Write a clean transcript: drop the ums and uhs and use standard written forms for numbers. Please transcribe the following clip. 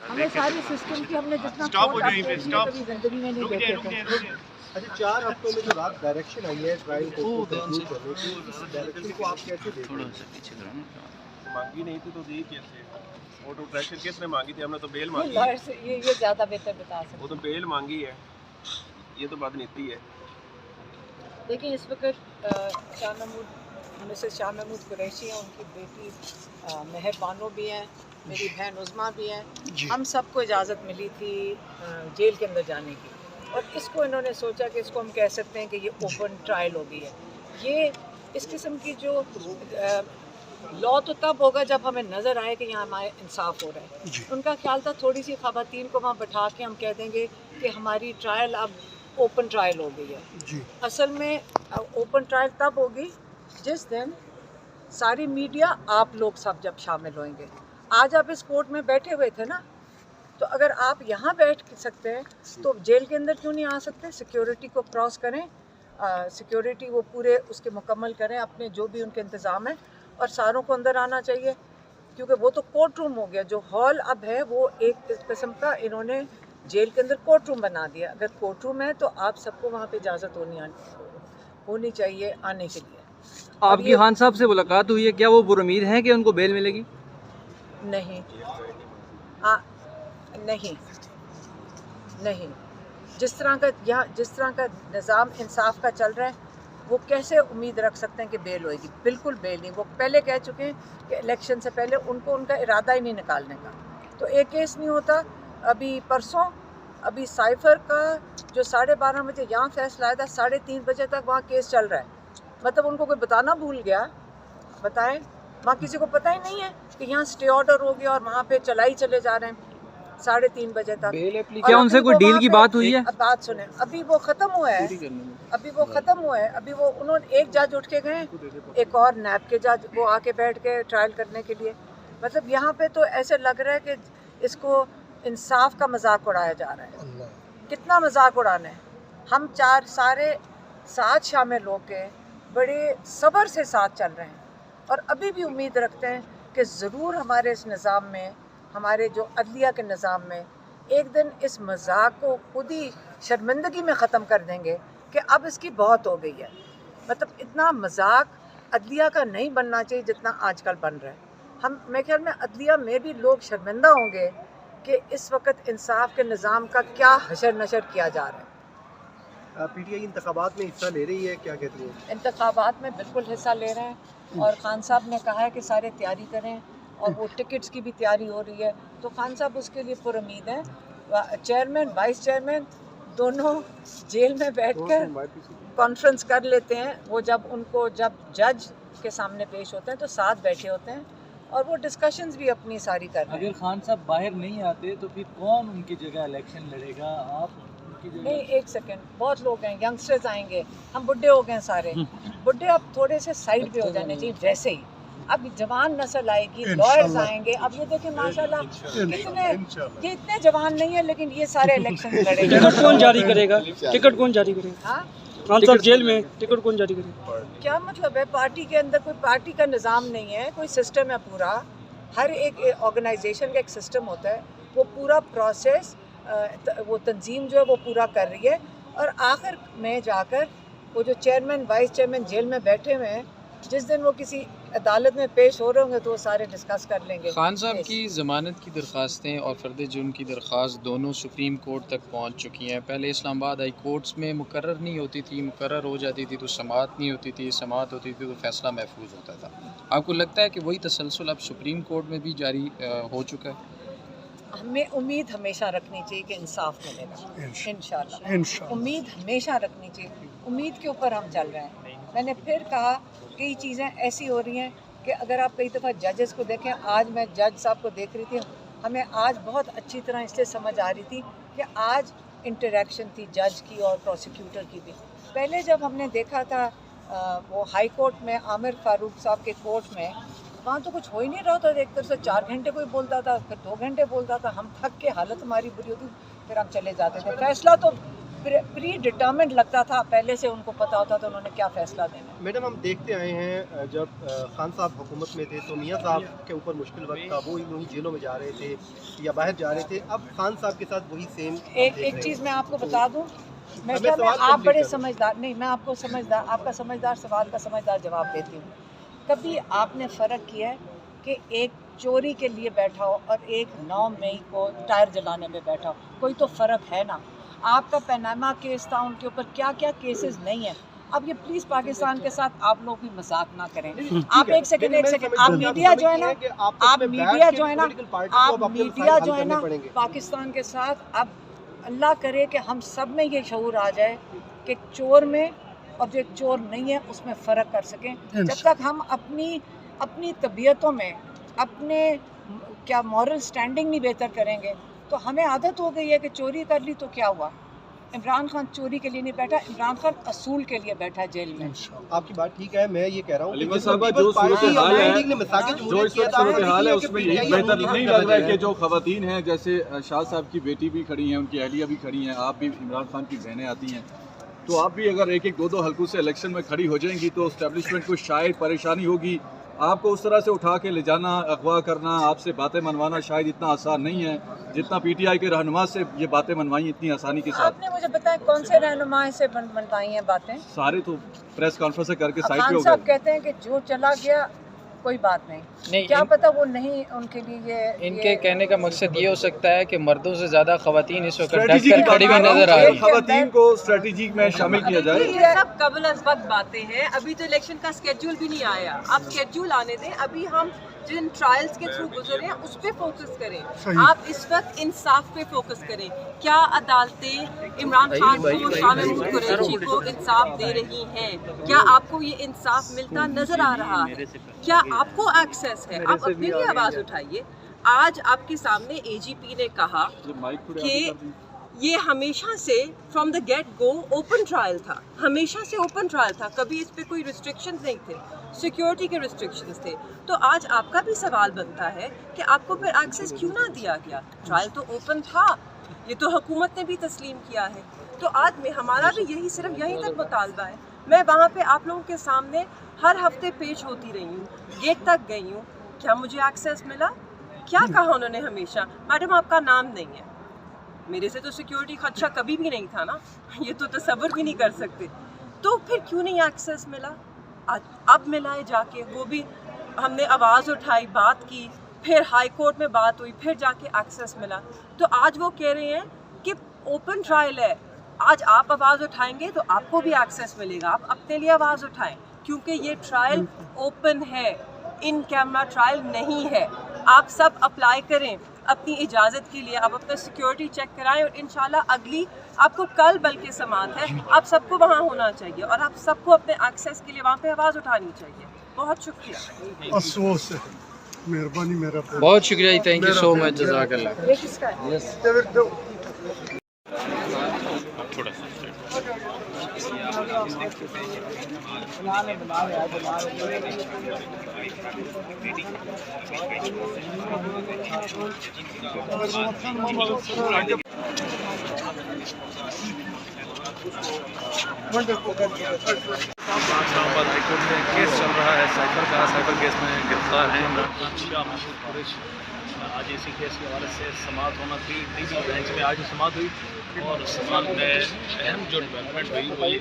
हमें सारी सिस्टम की हमने जितना स्टॉप हो कोर्ट जाइए, अपडेट स्टॉप। कभी जिंदगी में नहीं रुक जाइए, देखे रुक थे। जाइए। अच्छा, 4 हफ्तों में जो रात डायरेक्शन आई है ट्रायल को कंक्लूड करने की, इस डायरेक्शन को आप कैसे देखते थोड़ा हैं? सा पीछे करो ना। मांगी नहीं थी तो दी कैसे? ऑटो प्रेशर किसने मांगी थी? हमने तो बेल ये मांगी है। लॉयर से ये ज़्यादा बेहतर बता सकते वो तो बेल मांगी है, ये तो बात नीति है। हैं। देखिए इस वक्त शाह महमूद मिसेस शाह महमूद कुरैशी हैं, उनकी बेटी मेहर बानो भी हैं, मेरी बहन उज़मा भी हैं। हम सबको इजाज़त मिली थी जेल के अंदर जाने की, और इसको इन्होंने सोचा कि इसको हम कह सकते हैं कि ये ओपन ट्रायल हो गई है। ये इस किस्म की जो लॉ तो तब होगा जब हमें नज़र आए कि यहाँ हमारे इंसाफ हो रहा है। उनका ख्याल था थोड़ी सी ख़वातीन को वहाँ बैठा के हम कह देंगे कि हमारी ट्रायल अब ओपन ट्रायल हो गई है। असल में ओपन ट्रायल तब होगी जिस दिन सारी मीडिया आप लोग सब जब शामिल होंगे। आज आप इस कोर्ट में बैठे हुए थे ना, तो अगर आप यहाँ बैठ सकते हैं तो जेल के अंदर क्यों नहीं आ सकते? सिक्योरिटी को क्रॉस करें, सिक्योरिटी वो पूरे उसके मुकम्मल करें अपने जो भी उनके इंतज़ाम है, और सारों को अंदर आना चाहिए, क्योंकि वो तो कोर्ट रूम हो गया। जो हॉल अब है वो एक किस्म का इन्होंने जेल के अंदर कोर्ट रूम बना दिया। अगर कोर्ट रूम है तो आप सबको वहाँ पे इजाज़त होनी चाहिए आने के लिए। आपकी खान साहब से मुलाकात हुई है, क्या वो पुरुमीद हैं कि उनको बेल मिलेगी? नहीं नहीं, जिस तरह का निज़ाम इंसाफ का चल रहा है, वो कैसे उम्मीद रख सकते हैं कि बेल होएगी? बिल्कुल बेल नहीं। वो पहले कह चुके हैं कि इलेक्शन से पहले उनका इरादा ही नहीं निकालने का। तो एक केस नहीं होता। अभी परसों अभी साइफर का जो 12:30 बजे यहाँ फैसला आया था, 3:30 बजे तक वहाँ केस चल रहा है। मतलब उनको कोई बताना भूल गया? बताएं, वहाँ किसी को पता ही नहीं है कि यहाँ स्टे ऑर्डर हो गया और वहाँ पे चलाई चले जा रहे हैं 3:30 बजे तक। क्या उनसे कोई डील की बात हुई है? अब बात सुने, अभी वो ख़त्म हुआ है, अभी वो उन्होंने एक जज उठ के गए, एक और नैब के जज वो आके बैठ के ट्रायल करने के लिए। मतलब यहाँ पे तो ऐसे लग रहा है कि इसको इंसाफ का मजाक उड़ाया जा रहा है। कितना मजाक उड़ाना है? हम सारे साथ शामिल होकर बड़े सब्र से साथ चल रहे हैं, और अभी भी उम्मीद रखते हैं कि ज़रूर हमारे इस निज़ाम में, हमारे जो अदलिया के निज़ाम में, एक दिन इस मजाक को खुद ही शर्मिंदगी में ख़त्म कर देंगे कि अब इसकी बहुत हो गई है। मतलब इतना मजाक अदलिया का नहीं बनना चाहिए जितना आजकल बन रहा है। मेरे ख्याल में अदलिया में भी लोग शर्मिंदा होंगे कि इस वक्त इंसाफ के निज़ाम का क्या हशर नशर किया जा रहा है। पीटीआई इंतखाबात में हिस्सा ले रही है, क्या कहती हैं? इंतखाबात में बिल्कुल हिस्सा ले रहे हैं, और खान साहब ने कहा है कि सारे तैयारी करें, और वो टिकट्स की भी तैयारी हो रही है। तो खान साहब उसके लिए पुरुमीद हैं। चेयरमैन वाइस चेयरमैन दोनों जेल में बैठकर कॉन्फ्रेंस कर लेते हैं। वो जब जज के सामने पेश होते हैं तो साथ बैठे होते हैं, और वो डिस्कशंस भी अपनी सारी कर रहे हैं। अगर खान साहब बाहर नहीं आते तो फिर कौन उनकी जगह इलेक्शन लड़ेगा? आप उनकी जगह? नहीं, एक सेकंड, बहुत लोग हैं, यंगस्टर्स आएंगे, हम बुढ़े हो गए सारे। बुढ़े अब थोड़े से साइड पे हो जाने चाहिए। वैसे ही अब जवान नस्ल आएगी, लॉयर्स आएंगे। अब ये देखिए माशाल्लाह ये इतने जवान नहीं है, लेकिन ये सारे इलेक्शन लड़ेंगे। टिकट कौन जारी करेगा? टिकट कौन जारी करेगा? हाँ, खान साहब जेल में, टिकट कौन जारी करेगा? क्या मतलब है? पार्टी के अंदर कोई पार्टी का निज़ाम नहीं है, कोई सिस्टम है पूरा। हर एक ऑर्गेनाइजेशन का एक सिस्टम होता है, वो पूरा प्रोसेस वो तंजीम जो है वो पूरा कर रही है, और आखिर में जाकर वो जो चेयरमैन वाइस चेयरमैन जेल में बैठे हुए हैं, जिस दिन वो किसी अदालत में पेश हो रहे होंगे तो वो सारे डिस्कस कर लेंगे। खान साहब की ज़मानत की दरख्वास्तें और फ़र्द जुर्म की दरख्वास्त दोनों सुप्रीम कोर्ट तक पहुंच चुकी हैं। पहले इस्लामाबाद हाई कोर्ट्स में मुकर्रर नहीं होती थी, मुकर्रर हो जाती थी तो समाअत नहीं होती थी, समाअत होती थी तो फ़ैसला महफूज होता था। आपको लगता है कि वही तसलसल अब सुप्रीम कोर्ट में भी जारी हो चुका है? हमें उम्मीद हमेशा रखनी चाहिए कि इंसाफ मिलेगा, इंशाल्लाह। उम्मीद हमेशा रखनी चाहिए, उम्मीद के ऊपर हम चल रहे हैं। मैंने फिर कहा, कई चीज़ें ऐसी हो रही हैं कि अगर आप कई दफ़ा जजेस को देखें, आज मैं जज साहब को देख रही थी, हमें आज बहुत अच्छी तरह इसलिए समझ आ रही थी कि आज इंटरेक्शन थी जज की और प्रोसिक्यूटर की भी। पहले जब हमने देखा था वो हाई कोर्ट में, आमिर फारूक साहब के कोर्ट में, वहाँ तो कुछ हो ही नहीं रहा था। एक तरफ से 4 घंटे कोई बोलता था, फिर 2 घंटे बोलता था, हम थक के हालत हमारी बुरी होती, फिर हम चले जाते थे। फैसला तो प्री डिटर्मिनेड लगता था, पहले से उनको पता होता था उन्होंने क्या फैसला देना है। मैडम, हम देखते आए हैं जब खान साहब हुकूमत में थे तो मियाँ साहब के ऊपर मुश्किल वक्त था, वो यूँ ही जेलों में जा रहे थे या बाहर जा रहे थे। अब खान साहब के साथ वही सेम एक चीज़ मैं आपको बता दूं, मैं हमें क्या मैं सवाल आप complete बड़े करो। समझदार नहीं, मैं आपको समझदार, आपका समझदार सवाल का समझदार जवाब देती हूँ। कभी आपने फ़र्क किया है कि एक चोरी के लिए बैठा हो और एक 9 मई को टायर जलाने में बैठा हो? कोई तो फ़र्क है ना। आपका पनामा केस था, उनके ऊपर क्या क्या केसेस नहीं है। अब ये प्लीज़ पाकिस्तान के साथ आप लोग भी मजाक ना करें। आप एक सेकंड आप मीडिया जो है ना, आप मीडिया जो है ना, आप मीडिया जो है ना पाकिस्तान के साथ, अब अल्लाह करे कि हम सब में ये शऊर आ जाए कि चोर में और जो चोर नहीं है उसमें फ़र्क कर सकें। जब तक हम अपनी तबीयतों में अपने क्या मॉरल स्टैंडिंग नहीं बेहतर करेंगे तो हमें आदत हो गई है कि चोरी कर ली तो क्या हुआ। इमरान खान चोरी के लिए नहीं बैठा, इमरान खान असूल के लिए बैठा है जेल में। आपकी बात ठीक है, मैं ये कह रहा हूँ अलीमा साहबा, जो सूरत-ए-हाल है उसमें यही बेहतर नहीं लग रहा है कि जो खवातीन हैं, जैसे शाह साहब की बेटी भी खड़ी हैं, उनकी अहलिया भी खड़ी हैं, आप भी इमरान खान की बहनें आती हैं, तो आप भी अगर एक एक दो हल्कों से इलेक्शन में खड़ी हो जाएंगी तो इस्टेब्लिशमेंट को शायद परेशानी होगी। आपको उस तरह से उठा के ले जाना, अगवा करना, आपसे बातें मनवाना शायद इतना आसान नहीं है जितना पीटीआई के रहनुमा से ये बातें मनवाई इतनी आसानी के साथ। आपने मुझे बताया कौन से रहनुमा से मनवाई हैं बातें? सारे तो प्रेस कॉन्फ्रेंस करके साइड पे खान हो साहब गए। कहते हैं कि जो चला गया कोई बात नहीं, क्या पता वो नहीं उनके लिए इनके कहने का मकसद ये हो सकता है कि मर्दों से ज़्यादा खवातीन इस वक्त स्ट्रेटजी डट कर खड़ी हुई नजर आ रही है। खवातीन को स्ट्रेटजी में शामिल किया जाए। ये सब कबल अज़ वक्त बातें हैं, अभी तो इलेक्शन का स्केड्यूल भी नहीं आया। आप स्केड्यूल आने दें, अभी हम जिन ट्रायल्स के थ्रू गुजरे हैं उस पर फोकस करें। आप इस वक्त इंसाफ पे फोकस करें। क्या अदालतें इमरान खान को, शाह महमूद कुरैशी को इंसाफ दे रही हैं? क्या आपको ये इंसाफ मिलता नजर आ रहा है? क्या आपको एक्सेस है? आप अपने लिए आवाज़ उठाइए। आज आपके सामने एजीपी ने कहा कि ये हमेशा से from the get go open trial था, हमेशा से ओपन ट्रायल था, कभी इस पे कोई रिस्ट्रिक्शंस नहीं थे, सिक्योरिटी के रिस्ट्रिक्शंस थे। तो आज आपका भी सवाल बनता है कि आपको फिर एक्सेस क्यों ना दिया गया? ट्रायल तो ओपन था, ये तो हुकूमत ने भी तस्लीम किया है। तो आज में हमारा भी यही सिर्फ यहीं तक मुतालबा है। मैं वहाँ पे आप लोगों के सामने हर हफ्ते पेश होती रही हूँ, गेट तक गई हूँ, क्या मुझे एक्सेस मिला? क्या कहा उन्होंने हमेशा? मैडम आपका नाम नहीं है। मेरे से तो सिक्योरिटी खदशा कभी भी नहीं था ना, ये तो तसव्वुर भी नहीं कर सकते। तो फिर क्यों नहीं एक्सेस मिला? अब मिला है जाके, वो भी हमने आवाज़ उठाई, बात की, फिर हाई कोर्ट में बात हुई, फिर जाके एक्सेस मिला। तो आज वो कह रहे हैं कि ओपन ट्रायल है, आज आप आवाज़ उठाएंगे तो आपको भी एक्सेस मिलेगा। आप अपने लिए आवाज़ उठाएं क्योंकि ये ट्रायल ओपन है, इन कैमरा ट्रायल नहीं है। आप सब अप्लाई करें अपनी इजाज़त के लिए, आप अपना सिक्योरिटी चेक कराएं और इंशाल्लाह अगली आपको कल बल्कि समात है, आप सबको वहाँ होना चाहिए और आप सबको अपने एक्सेस के लिए वहाँ पे आवाज़ उठानी चाहिए। बहुत शुक्रिया। अफसोस है, मेहरबानी मेरा बहुत शुक्रिया, थैंक यू सो मच, जज़ाकल्लाह। ये किसका है? इस्लामाबाद हाईकोर्ट में केस चल रहा है साइबर केस में गिरफ्तार हैं इमरान खान, शाह महमूद कुरैशी। आज इसी केस के हवाले से समाअत होना थी, डीसी बेंच में आज समाअत हुई और समाअत में अहम जो डेवलपमेंट हुई वो ये